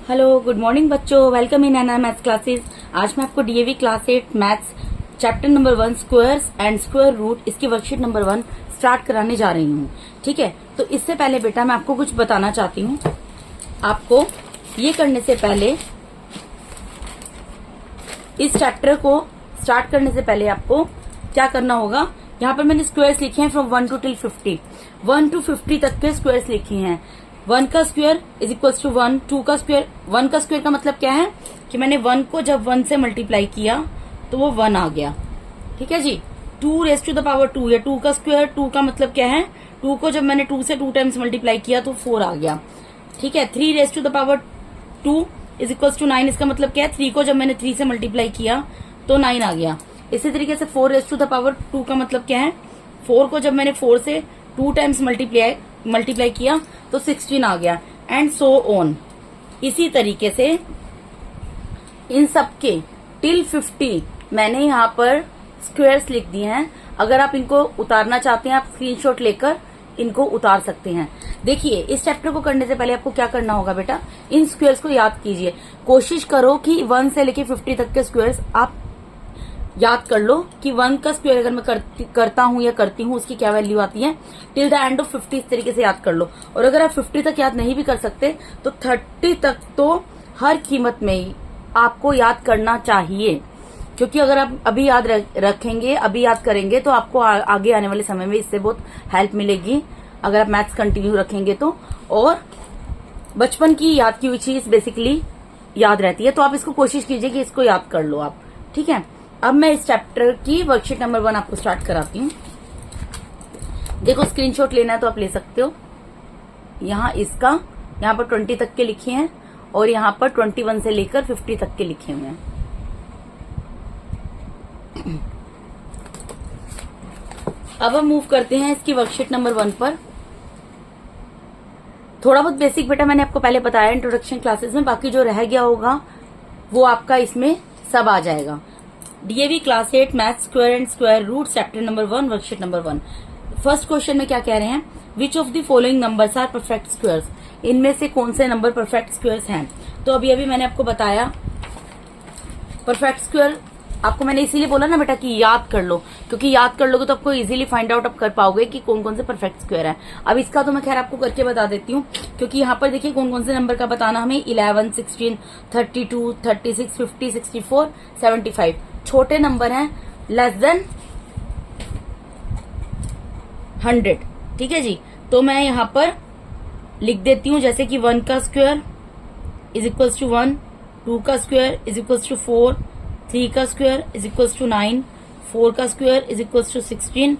Hello good morning बच्चों, welcome in NR maths classes. आज मैं आपको DAV class 8 maths chapter number 1 squares and square root इसकी worksheet number 1 start कराने जा रही हूँ। ठीक है, तो इससे पहले बेटा मैं आपको कुछ बताना चाहती हूँ। आपको ये करने से पहले, इस चैप्टर को स्टार्ट करने से पहले आपको क्या करना होगा, यहाँ पर मैंने स्क्वायर्स लिखे हैं फ्रॉम 1 to 50। 1 to 50 तक के स्क्वायर्स लिखे हैं। 1 का स्क्वायर इज इक्वल्स टू 1, 2 का स्क्वायर, 1 का स्क्वायर का मतलब क्या है कि मैंने 1 को जब 1 से मल्टीप्लाई किया तो वो 1 आ गया। ठीक है जी। 2 रेज टू द पावर 2 या 2 का स्क्वायर, 2 का मतलब क्या है, 2 को जब मैंने 2 से 2 टाइम्स मल्टीप्लाई किया तो 4 आ गया। ठीक है। 3 raise to the power 2 is equals to 9, इसका मतलब क्या है, 3 को जब मैंने 3 से मल्टीप्लाई किया तो 9 आ गया। इसी तरीके से 4 रेज टू द पावर 2 का मतलब क्या है, 4 को जब मैंने 4 से 2 टाइम्स मल्टीप्लाई किया तो 16 आ गया, एंड सो ऑन। इसी तरीके से इन सबके टिल 50 मैंने यहाँ पर स्क्वायर्स लिख दिए हैं। अगर आप इनको उतारना चाहते हैं, आप स्क्रीनशॉट लेकर इनको उतार सकते हैं। देखिए, इस चैप्टर को करने से पहले आपको क्या करना होगा बेटा, इन स्क्वायर्स को याद कीजिए। कोशिश करो कि 1 से लेके 50 तक के स्क्वायर्स आप याद कर लो कि 1 का स्क्वायर अगर मैं करता हूं या करती हूं उसकी क्या वैल्यू आती है टिल द एंड ऑफ 50। इस तरीके से याद कर लो। और अगर आप 50 तक याद नहीं भी कर सकते तो 30 तक तो हर कीमत में ही आपको याद करना चाहिए, क्योंकि अगर आप अभी याद रखेंगे, अभी याद करेंगे तो आपको आगे आने वाले समय में इससे बहुत हेल्प मिलेगी अगर आप मैथ्स कंटिन्यू रखेंगे तो। और बचपन की याद की हुई चीज बेसिकली याद रहती है, तो आप इसको कोशिश कीजिए कि इसको याद कर लो आप। ठीक है। अब मैं इस चैप्टर की वर्कशीट नंबर 1 आपको स्टार्ट कराती हूँ। देखो, स्क्रीनशॉट लेना है तो आप ले सकते हो। यहाँ पर 20 तक के लिखे हैं और यहाँ पर 21 से लेकर 50 तक के लिखे हुए हैं। अब हम मूव करते हैं इसकी वर्कशीट नंबर 1 पर। थोड़ा बहुत बेसिक बेटा मैंने आपको पहले बताया इंट्रोडक्शन क्लासेस में, बाकी जो रह गया होगा वो आपका इसमें सब आ जाएगा। DAV class 8 math square and square root chapter number 1 worksheet number 1। First question में क्या कह रहे हैं, which of the following numbers are perfect squares, इनमें से कौन से नंबर परफेक्ट स्क्वायर्स हैं। तो अभी मैंने आपको बताया परफेक्ट स्क्वायर आपको मैंने इसीलिए बोला ना बेटा कि याद कर लो, क्योंकि याद कर लोगे तो आपको इजीली फाइंड आउट आप कर पाओगे कि कौन कौन से परफेक्ट स्क्वायर है। अब इसका तो मैं खैर आपको करके बता देती हूँ, क्योंकि यहाँ पर देखिए कौन कौन से नंबर का बताना हमें, 11, 16, 32, 36, 50, 64, 75 छोटे नंबर हैं, लेस देन 100। ठीक है जी। तो मैं यहाँ पर लिख देती हूँ, जैसे कि 1 का स्क्वायर इज इक्वल्स टू 1, 2 का स्क्वायर इज इक्वल्स टू 4, 3 का स्क्वायर इज इक्वल्स टू 9, 4 का स्क्वायर इज इक्वल्स टू 16,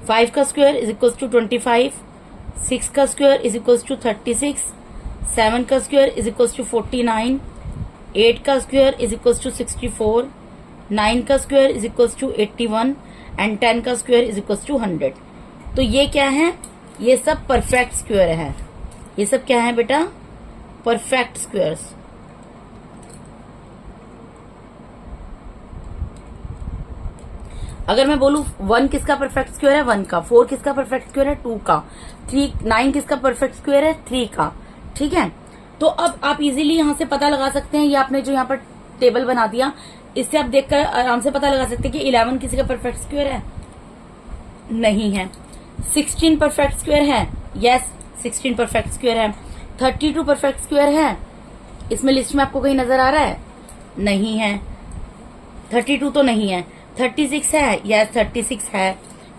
5 का स्क्वायर इज इक्वल्स टू 25, 6 का स्क्वायर इज इक्वल्स टू 36, 7 का स्क्वायर इज इक्वल्स टू 49, 8 का स्क्वायर इज इक्वल्स टू 64, 9 का square is equals to 81 and 10 का square is equals to 100। तो ये क्या है, ये सब परफेक्ट स्क्वायर है। ये सब क्या है बेटा, परफेक्ट स्क्वायर्स। अगर मैं बोलूं 1 किसका परफेक्ट स्क्वायर है, 1 का। 4 किसका परफेक्ट स्क्वायर है, 2 का। 9 किसका परफेक्ट स्क्वायर है, 3 का। ठीक है। तो अब आप इजीली यहां से पता लगा सकते हैं, ये आपने जो यहाँ पर टेबल बना दिया इससे आप देखकर आराम से पता लगा सकते हैं कि 11 किसी का परफेक्ट स्क्वायर है, नहीं है। 16 परफेक्ट स्क्वायर है, यस 16 परफेक्ट स्क्वायर है। 32 परफेक्ट स्क्वायर है, इसमें लिस्ट में आपको कहीं नजर आ रहा है, नहीं है। 32 तो नहीं है। 36 है, यस 36 है।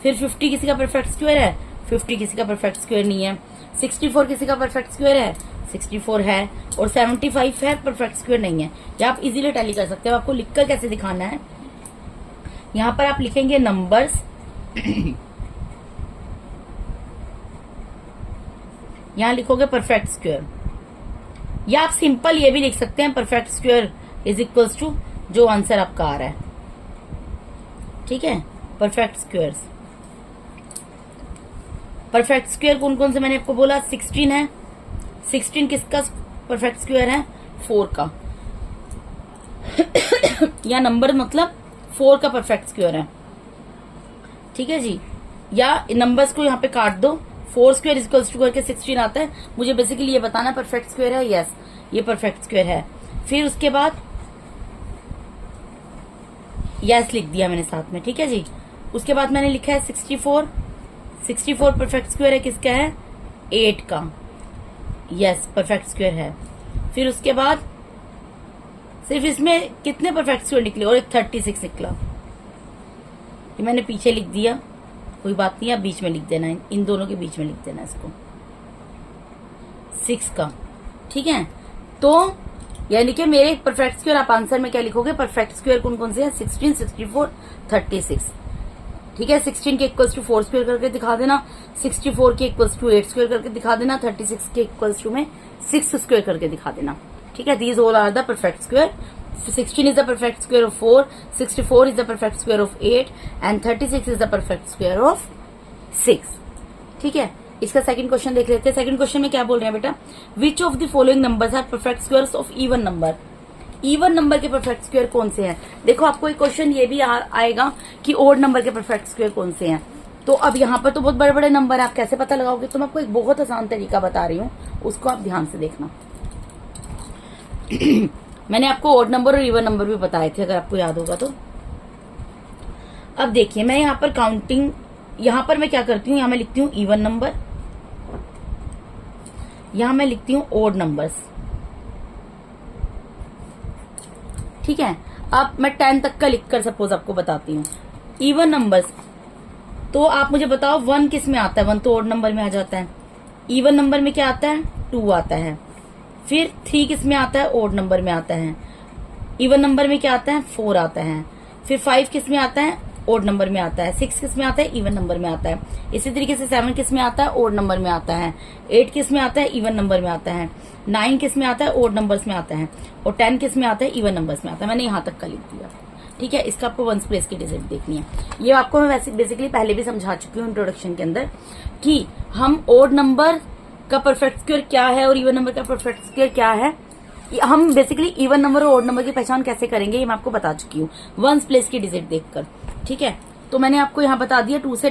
फिर 50 किसी का परफेक्ट स्क्वायर है, 50 किसी का परफेक्ट स्क्वायर नहीं है। 64 किसी का परफेक्ट स्क्वायर है, 64 है। और 75 है, परफेक्ट स्क्वायर नहीं है। ये आप इजीली टैली कर सकते हो। आपको लिखकर कैसे दिखाना है, यहाँ पर आप लिखेंगे नंबर्स यहाँ लिखोगे परफेक्ट स्क्वायर, या आप सिंपल ये भी लिख सकते हैं perfect square is equals to जो आंसर आपका आ रहा है। ठीक है। परफेक्ट स्क्वायर्स, परफेक्ट स्क्वायर कौन कौन से मैंने आपको बोला, 16 है। 16 किसका परफेक्ट स्क्वायर है, 4 का। या नंबर मतलब 4 का परफेक्ट स्क्वायर है। ठीक है जी। या नंबर्स को यहाँ पे काट दो, 4 स्क्वायर इक्वल्स टू करके 16 आता है। मुझे बेसिकली ये बताना परफेक्ट स्क्वायर है। यस, ये परफेक्ट स्क्वायर है। फिर उसके बाद यस लिख दिया मैंने साथ में, ठीक है जी। उसके बाद मैंने लिखा है 64। 64 परफेक्ट स्क्वायर है किसका है? 8 का। यस, परफेक्ट स्क्वायर है। फिर उसके बाद सिर्फ इसमें कितने परफेक्ट स्क्वायर निकले? और एक 36 निकला। ये मैंने पीछे लिख दिया, कोई बात नहीं, आप बीच में लिख देना, इन दोनों के बीच में लिख देना इसको, 6 का, ठीक है। तो यानी कि मेरे परफेक्ट स्क्वायर आप आंसर में क्या लिखोगे? परफेक्ट स्क्वायर कौन कौन से हैं? 16, 64, 36, ठीक है। 16 के इक्वल्स टू 4 स्क्वायर करके दिखा देना, 64 के इक्वल्स टू 8 स्क्वायर करके दिखा देना, 36 के इक्वल्स टू में 6 स्क्वायर करके दिखा देना, ठीक है। These all are the perfect square. 16 is the perfect square of 4, 64 is the perfect square of 8 and 36 is the perfect square of 6, ठीक है। इसका सेकंड क्वेश्चन देख लेते हैं। सेकंड क्वेश्चन में क्या बोल रहे हैं बेटा? Which of the following numbers are perfect squares of even number? Even number के परफेक्ट स्क्वायर कौन से हैं? देखो आपको एक क्वेश्चन ये भी आएगा कि ओड नंबर के परफेक्ट स्क्वायर कौन से हैं। तो अब यहाँ पर तो बहुत बड़े बड़े नंबर आप कैसे पता लगाओगे? तो मैं आपको एक बहुत आसान तरीका बता रही हूँ, उसको आप ध्यान से देखना। मैंने आपको ओड नंबर और इवन नंबर भी बताए थे, अगर आपको याद होगा तो। अब देखिए, मैं यहाँ पर काउंटिंग, यहाँ पर मैं क्या करती हूँ, यहाँ मैं लिखती हूँ इवन नंबर, यहाँ मैं लिखती हूँ ओड नंबर्स, ठीक है। अब मैं 10 तक का लिखकर सपोज आपको बताती हूँ इवन नंबर्स। तो आप मुझे बताओ 1 किस में आता है? 1 तो ओड नंबर में आ जाता है। इवन नंबर में क्या आता है? 2 आता है। फिर 3 किस में आता है? ओड नंबर में आता है। इवन नंबर में क्या आता है? 4 आता है। फिर 5 किस में आता है? ओड नंबर में आता है। 6 किस में आता है? इवन नंबर में आता है। इसी तरीके से 7 किस में आता है? ओड नंबर में आता है। 8 किस में आता है? इवन नंबर में आता है। 9 किस में आता है? ओड नंबर्स में आता है। और 10 किस में आता है? इवन नंबर्स में आता है। मैंने यहाँ तक का लिख दिया, ठीक है। इसका आपको वंस प्लेस की डिजिट देखनी है। ये आपको मैं वैसे बेसिकली पहले भी समझा चुकी हूँ इंट्रोडक्शन के अंदर कि हम ओड नंबर का परफेक्ट स्क्वायर क्या है और इवन नंबर का परफेक्ट स्क्वायर क्या है। हम बेसिकली इवन नंबर और ओड नंबर की पहचान कैसे करेंगे ये मैं आपको बता चुकी हूँ वंस प्लेस की डिजिट देखकर, ठीक है। तो मैंने आपको यहाँ बता दिया 2 से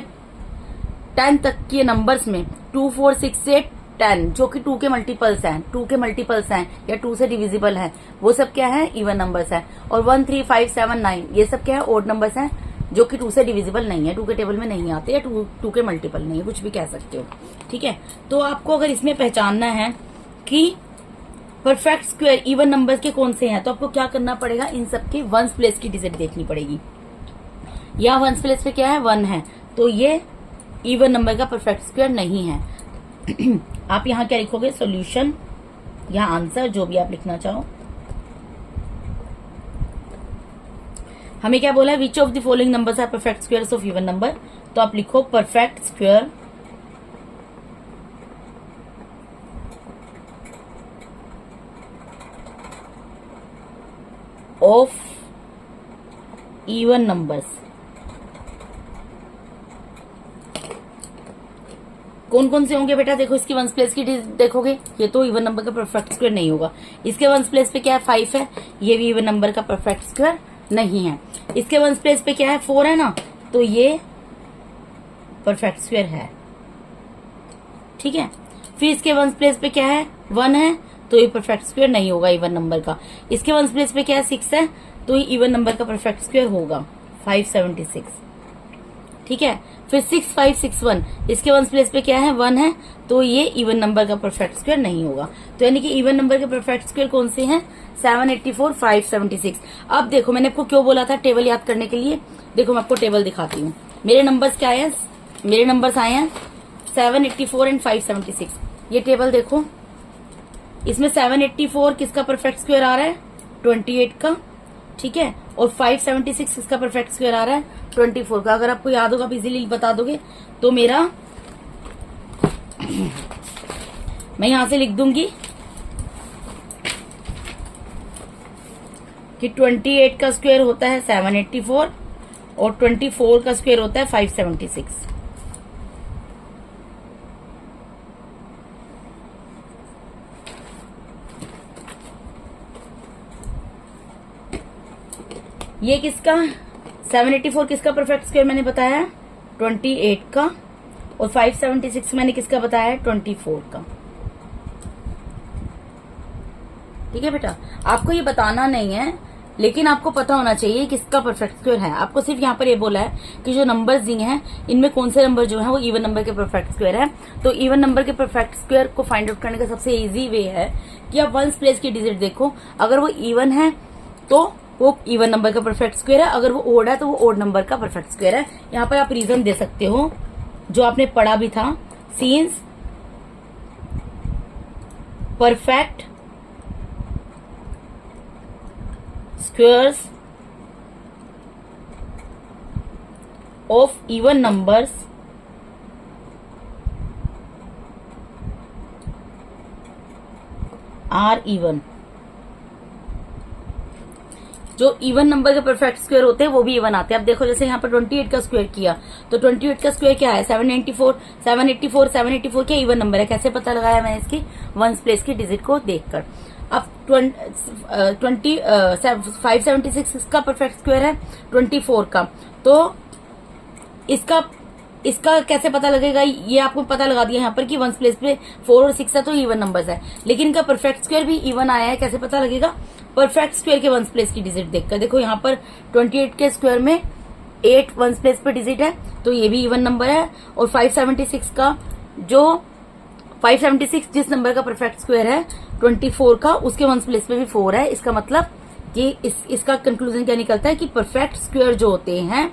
10 तक के नंबर्स में 2, 4, 6 से 10 जो कि 2 के मल्टीपल्स हैं, 2 के मल्टीपल्स हैं या 2 से डिविजिबल है, वो सब क्या है? इवन नंबर्स है। और 1, 3, 5, 7, 9 ये सब क्या है? ओड नंबर्स हैं जो कि 2 से डिविजिबल नहीं है, 2 के टेबल में नहीं आते या 2 के मल्टीपल नहीं है, कुछ भी कह सकते हो, ठीक है। तो आपको अगर इसमें पहचानना है कि परफेक्ट स्क्वायर इवन नंबर्स के कौन से हैं, तो आपको क्या करना पड़ेगा? इन सबकी वंस प्लेस की डिजिट देखनी पड़ेगी। या वंस प्लेस पे क्या है? 1 है, तो ये इवन नंबर का परफेक्ट स्क्वायर नहीं है। आप यहाँ क्या लिखोगे? सॉल्यूशन, यहाँ आंसर, जो भी आप लिखना चाहो। हमें क्या बोला है? Which of the following numbers are perfect squares of even number. तो आप लिखो perfect square of even numbers. कौन कौन से होंगे बेटा? देखो इसकी वंस प्लेस की देखोगे, ये तो इवन नंबर का परफेक्ट स्क्वायर नहीं होगा। इसके वंस प्लेस पे क्या है? 5 है, ये भी इवन नंबर का परफेक्ट स्क्वायर नहीं है। इसके वंस प्लेस पे क्या है? 4 है ना, तो ये परफेक्ट स्क्वायर है, ठीक है। फिर इसके वंस प्लेस पे क्या है? 1 है, तो ये परफेक्ट स्क्वायर नहीं होगा इवन नंबर का। इसके वंस प्लेस पे क्या है? 6 है, तो ये इवन नंबर का परफेक्ट स्क्वायर होगा 576, ठीक है। फिर 6, 5, 6, 1 इसके वंस प्लेस पे क्या है? 1 है, तो ये इवन नंबर का परफेक्ट स्क्वायर नहीं होगा। तो यानी कि इवन नंबर के परफेक्ट स्क्वायर कौन से हैं? 784, 576। अब देखो मैंने आपको क्यों बोला था टेबल याद करने के लिए। देखो मैं आपको टेबल दिखाती हूँ। मेरे नंबर्स क्या है? मेरे नंबर्स आए हैं 784 एंड 576। ये टेबल देखो, इसमें 784 किसका परफेक्ट स्क्वायर आ रहा है? 28 का, ठीक है। और 576 किसका परफेक्ट स्क्वायर आ रहा है? 24 का। अगर आपको याद होगा आप इजीली बता दोगे। तो मेरा मैं यहां से लिख दूंगी कि 28 का स्क्वायर होता है 784 और 24 का स्क्वायर होता है 576। ये किसका 784 किसका परफेक्ट स्क्वायर मैंने बताया? 28 का। और 576 मैंने किसका बताया है, 24 का। ठीक है बेटा, आपको ये बताना नहीं है, लेकिन आपको पता होना चाहिए किसका परफेक्ट स्क्वायर है। आपको सिर्फ यहाँ पर ये बोला है कि जो नंबर्स दिए हैं इनमें कौन से नंबर जो है वो इवन नंबर के परफेक्ट स्क्वायर है। तो इवन नंबर के परफेक्ट स्क्वायर को फाइंड आउट करने का सबसे इजी वे है कि आप वंस प्लेस की डिजिट देखो, अगर वो इवन है तो वो इवन नंबर का परफेक्ट स्क्वायर है, अगर वो ओड है तो वो ओड नंबर का परफेक्ट स्क्वायर है। यहाँ पर आप रीजन दे सकते हो जो आपने पढ़ा भी था, since perfect squares of even numbers are even। जो इवन नंबर के परफेक्ट स्क्वायर होते हैं वो भी इवन आते हैं। अब देखो जैसे यहाँ पर 28 का स्क्वायर किया तो 28 का स्क्वायर क्या है, 784। 784 क्या इवन नंबर है, कैसे पता लगाया मैंने इसकी, वंस प्लेस की डिजिट को देखकर। अब 576 इसका परफेक्ट स्क्वायर है 24 का, तो इसका कैसे पता लगेगा, ये आपको पता लगा दिया यहाँ पर कि वंस प्लेस पे 4 और 6 है तो इवन नंबर्स है, लेकिन इनका परफेक्ट स्क्वायर भी इवन आया है, कैसे पता लगेगा, परफेक्ट स्क्वायर के वंस प्लेस की डिजिट देखकर। देखो यहाँ पर 28 के स्क्वायर में 8 वंस प्लेस पे डिजिट है तो ये भी इवन नंबर है, और 576 का जो 576 जिस नंबर का परफेक्ट स्क्वायर है 24 का, उसके वंस प्लेस पे भी 4 है। इसका मतलब कि इसका कंक्लूजन क्या निकलता है कि परफेक्ट स्क्वायर जो होते हैं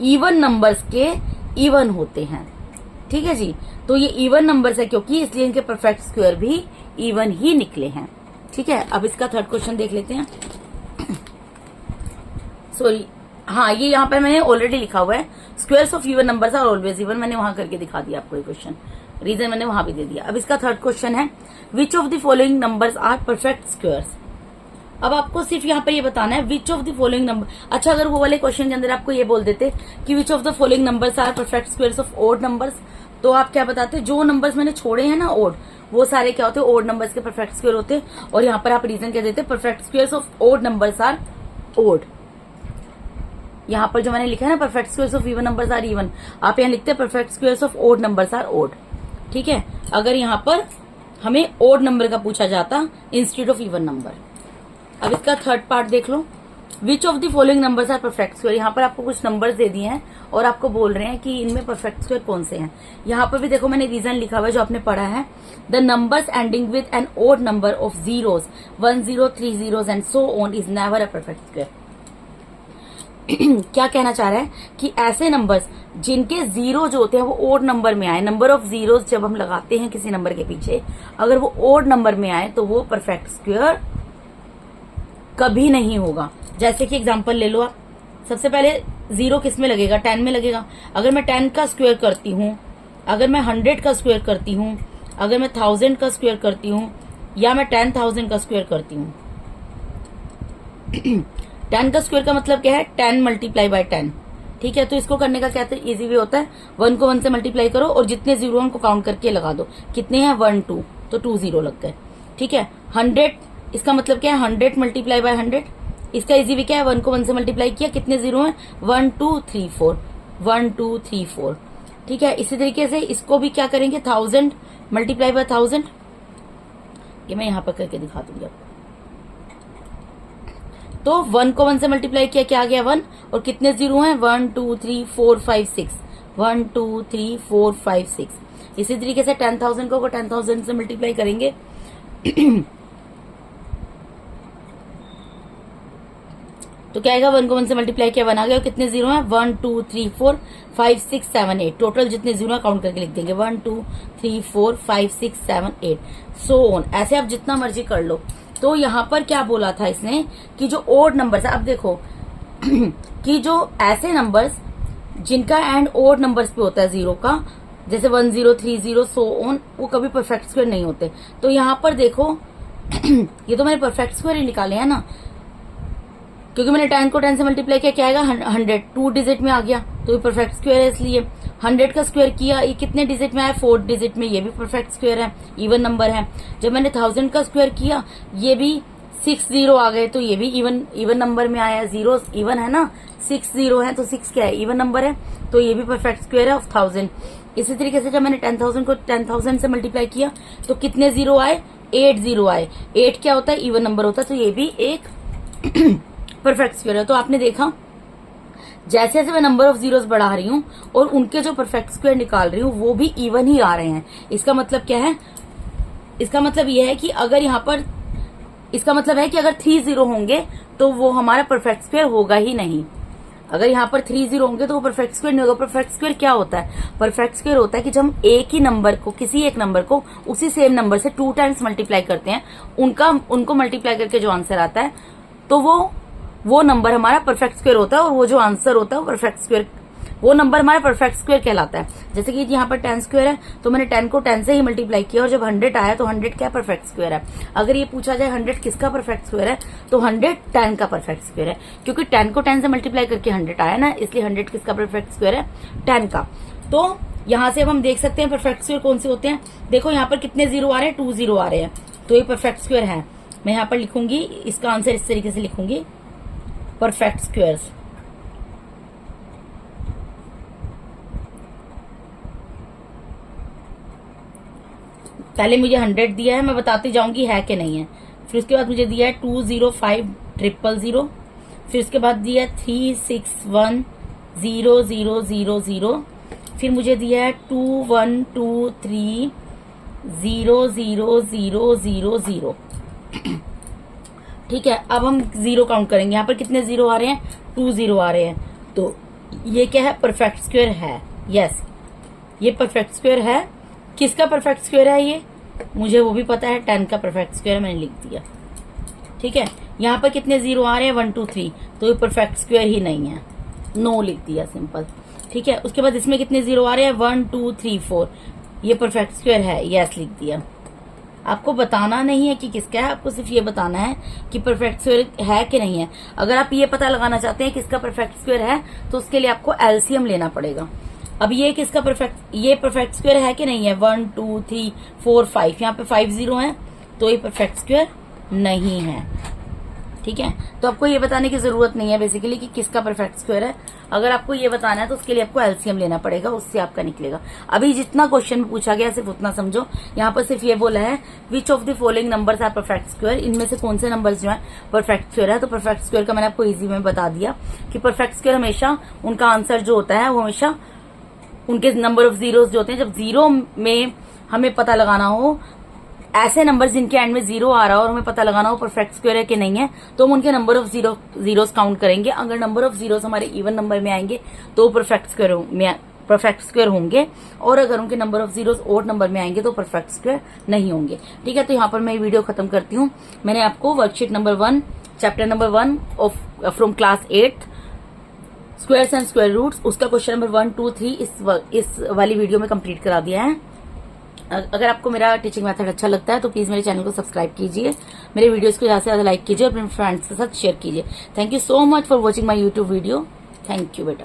इवन नंबर्स के इवन होते हैं। ठीक है जी, तो ये इवन नंबर्स है क्योंकि, इसलिए इनके परफेक्ट स्क्वायर भी इवन ही निकले हैं। ठीक है, अब इसका थर्ड क्वेश्चन देख लेते हैं। सॉरी, हाँ ये यहाँ पे मैंने ऑलरेडी लिखा हुआ है, squares of even numbers are always even, मैंने वहां करके दिखा दिया आपको ये क्वेश्चन, रीजन मैंने वहां भी दे दिया। अब इसका थर्ड क्वेश्चन है, which of the following numbers are perfect squares. अब आपको सिर्फ यहाँ पर ये बताना है which of the following number. अच्छा, अगर वो वाले क्वेश्चन के अंदर आपको ये बोल देते कि which of the following numbers are perfect squares of odd numbers, तो आप क्या बताते, जो नंबर्स मैंने छोड़े हैं ना ओड, वो सारे क्या होते हैं, ओड नंबर्स के परफेक्ट स्क्वायर होते हैं। और यहाँ पर आप रीजन क्या देते, perfect squares of odd numbers are odd. यहाँ पर जो मैंने लिखा है ना, perfect squares of even numbers are even, आप यहाँ लिखते हैं perfect squares of odd numbers are odd. ठीक है, अगर यहाँ पर हमें ओड नंबर का पूछा जाता इंस्टेड ऑफ इवन नंबर। अब इसका थर्ड पार्ट देख लो, which of the following numbers are perfect square. यहाँ पर आपको कुछ नंबर्स दे दिए हैं और आपको बोल रहे हैं कि इनमें परफेक्ट स्क्वायर कौन से हैं। यहाँ पर भी देखो मैंने रीजन लिखा हुआ है जो आपने पढ़ा है, the numbers ending with an odd number of zeros 1 0 3 0 and so on is never a perfect square. क्या कहना चाह रहा है कि ऐसे नंबर्स जिनके जीरो जो होते हैं वो ओड नंबर में आए, नंबर ऑफ जीरोस जब हम लगाते हैं किसी नंबर के पीछे, अगर वो ओड नंबर में आए तो वो परफेक्ट स्क्वायर कभी नहीं होगा। जैसे कि एग्जांपल ले लो आप, सबसे पहले जीरो किस में लगेगा, 10 में लगेगा। अगर मैं 10 का स्क्वायर करती हूँ, अगर मैं 100 का स्क्वायर करती हूँ, अगर मैं 1000 का स्क्वायर करती हूँ, या मैं 10,000 का स्क्वायर करती हूँ 10 का स्क्वायर का मतलब क्या है, 10 मल्टीप्लाई बाय 10। ठीक है, तो इसको करने का क्या इजी वे होता है, 1 को 1 से मल्टीप्लाई करो और जितने जीरो उनको काउंट करके लगा दो, कितने हैं 1 2, तो 2 जीरो लग गए। ठीक है, 100 इसका मतलब क्या है, 100 मल्टीप्लाई बाय 100, इसका इजी वे क्या है, 1 को 1 से मल्टीप्लाई किया, कितने जीरो हैं 1 2 3 4, 1 2 3 4। ठीक है, इसी तरीके से इसको भी क्या करेंगे, 1000 मल्टीप्लाई बाय 1000, ये मैं यहां पर करके दिखा दूंगी आपको। तो 1 को 1 से मल्टीप्लाई किया, क्या आ गया 1, और कितने जीरो हैं 1 2 3 4 5 6, 1 2 3 4 5 6। इसी तरीके से 10,000 को 10,000 से मल्टीप्लाई करेंगे तो क्या आएगा, 1 को 1 से मल्टीप्लाई किया 1 आ गया, और कितने जीरो हैं 1 2 3 4 5 6 7 8, टोटल जितने जीरो काउंट करके लिख देंगे 1 2 3 4 5 6 7 8 सो ऑन, ऐसे आप जितना मर्जी कर लो। तो यहाँ पर क्या बोला था इसने कि जो ओड नंबर्स है, अब देखो कि जो ऐसे नंबर्स जिनका एंड ओड नंबर्स पे होता है जीरो का, जैसे 1 0 3 0 सो ऑन, वो कभी परफेक्ट स्क्वायर नहीं होते। तो यहाँ पर देखो ये तो मैंने परफेक्ट स्क्वायर ही निकाले हैं ना, क्योंकि मैंने 10 को 10 से मल्टीप्लाई किया, क्या आएगा 100, 2 डिजिट में आ गया तो ये परफेक्ट स्क्वायर है। इसलिए 100 का स्क्वायर किया, ये कितने डिजिट में आया 4 डिजिट में, ये भी परफेक्ट स्क्वायर है, इवन नंबर है। जब मैंने 1000 का स्क्वायर किया, ये भी 6 जीरो आ गए तो ये भी इवन नंबर में आया, जीरो इवन है ना, 6 जीरो है तो 6 क्या है, इवन नंबर है, तो ये भी परफेक्ट स्क्वायर है ऑफ 1000। इसी तरीके से जब मैंने 10,000 को 10,000 से मल्टीप्लाई किया तो कितने जीरो आए, 8 जीरो आए। 8 क्या होता है, इवन नंबर होता है, तो ये भी एक परफेक्ट स्क्वायर है। तो आपने देखा जैसे जैसे मैं नंबर ऑफ जीरोस बढ़ा रही हूं और उनके जो परफेक्ट स्क्वायर निकाल रही हूं वो भी इवन ही आ रहे हैं। इसका मतलब क्या है, इसका मतलब यह है कि अगर यहाँ पर, इसका मतलब है कि अगर 3 जीरो होंगे तो वो हमारा परफेक्ट स्क्वायर होगा ही नहीं। अगर यहाँ पर 3 जीरो होंगे तो वो परफेक्ट स्क्वायर नहीं होगा। परफेक्ट स्क्वायर क्या होता है, परफेक्ट स्क्वायर होता है कि जब हम एक ही नंबर को, किसी एक नंबर को उसी सेम नंबर से 2 टाइम्स मल्टीप्लाई करते हैं, उनको मल्टीप्लाई करके जो आंसर आता है तो वो नंबर हमारा परफेक्ट स्क्वायर होता है, और वो जो आंसर होता है वो परफेक्ट स्क्वायर, वो नंबर हमारा परफेक्ट स्क्वायर कहलाता है। जैसे कि यहाँ पर 10 स्क्वायर है तो मैंने 10 को 10 से ही मल्टीप्लाई किया और जब 100 आया तो 100 क्या परफेक्ट स्क्वायर है। अगर ये पूछा जाए 100 किसका परफेक्ट स्क्वायर है तो 100 10 का परफेक्ट स्क्वायर है, क्योंकि 10 को 10 से मल्टीप्लाई करके 100 आया ना, इसलिए 100 किसका परफेक्ट स्क्वायर है, 10 का। तो यहां से अब हम देख सकते हैं परफेक्ट स्क्वायर कौन से होते हैं। देखो यहाँ पर कितने जीरो आ रहे हैं, 2 जीरो आ रहे हैं, तो ये परफेक्ट स्क्वायर है। मैं यहाँ पर लिखूंगी इसका आंसर, इस तरीके से लिखूंगी, परफेक्ट स्क्वायर्स। पहले मुझे 100 दिया है, मैं बताती जाऊंगी है कि नहीं है। फिर उसके बाद मुझे दिया है 205,000, फिर उसके बाद दिया है 361,000, फिर मुझे दिया है 2123,000,000। ठीक है, अब हम जीरो काउंट करेंगे। यहाँ पर कितने जीरो आ रहे हैं, 2 जीरो आ रहे हैं, तो ये क्या है, परफेक्ट स्क्वायर है। यस, ये परफेक्ट स्क्वायर है। किसका परफेक्ट स्क्वायर है ये, मुझे वो भी पता है, 10 का परफेक्ट स्क्वायर मैंने लिख दिया। ठीक है, यहाँ पर कितने जीरो आ रहे हैं, 1 2 3, तो ये परफेक्ट स्क्वायर ही नहीं है, नो लिख दिया, सिंपल। ठीक है, उसके बाद इसमें कितने जीरो आ रहे हैं, 1 2 3 4, ये परफेक्ट स्क्वायर है, यस लिख दिया। आपको बताना नहीं है कि किसका है, आपको सिर्फ ये बताना है कि परफेक्ट स्क्वायर है कि नहीं है। अगर आप ये पता लगाना चाहते हैं किसका परफेक्ट स्क्वायर है तो उसके लिए आपको एलसीएम लेना पड़ेगा। अब ये किसका ये परफेक्ट स्क्वायर है कि नहीं है, 1 2 3 4 5, यहाँ पे 5 जीरो है, तो ये परफेक्ट स्क्वायर नहीं है। ठीक है, तो आपको ये बताने की जरूरत नहीं है बेसिकली कि किसका परफेक्ट स्क्वायर है। अगर आपको ये बताना है तो उसके लिए आपको एलसीएम लेना पड़ेगा, उससे आपका निकलेगा। अभी जितना क्वेश्चन में पूछा गया सिर्फ उतना समझो। यहाँ पर सिर्फ ये बोला है which of the following numbers are perfect square, इनमें से कौन से नंबर्स जो है परफेक्ट स्क्वायर है। तो परफेक्ट स्क्वायर का मैंने आपको इजी में बता दिया कि परफेक्ट स्क्वायर हमेशा उनका आंसर जो होता है वो हमेशा उनके नंबर ऑफ जीरोस जो होते हैं, जब जीरो में हमें पता लगाना हो, ऐसे नंबर जिनके एंड में जीरो आ रहा हो और हमें पता लगाना हो परफेक्ट स्क्वायर है कि नहीं है, तो हम उनके नंबर ऑफ जीरोस काउंट करेंगे। अगर नंबर ऑफ जीरोस हमारे इवन नंबर में आएंगे तो परफेक्ट स्क्वायर होंगे, और अगर उनके number of zeros odd number में आएंगे तो परफेक्ट स्क्वायर नहीं होंगे। ठीक है, तो यहाँ पर मैं वीडियो खत्म करती हूँ। मैंने आपको worksheet number 1 chapter number 1 from class 8 squares and square roots, उसका क्वेश्चन नंबर 1 2 3 इस वाली वीडियो में कंप्लीट करा दिया है। अगर आपको मेरा टीचिंग मेथड अच्छा लगता है तो प्लीज मेरे चैनल को सब्सक्राइब कीजिए, मेरे वीडियोस को ज्यादा से ज्यादा लाइक कीजिए और अपने फ्रेंड्स के साथ शेयर कीजिए। Thank you so much for watching my YouTube video. Thank you बेटा।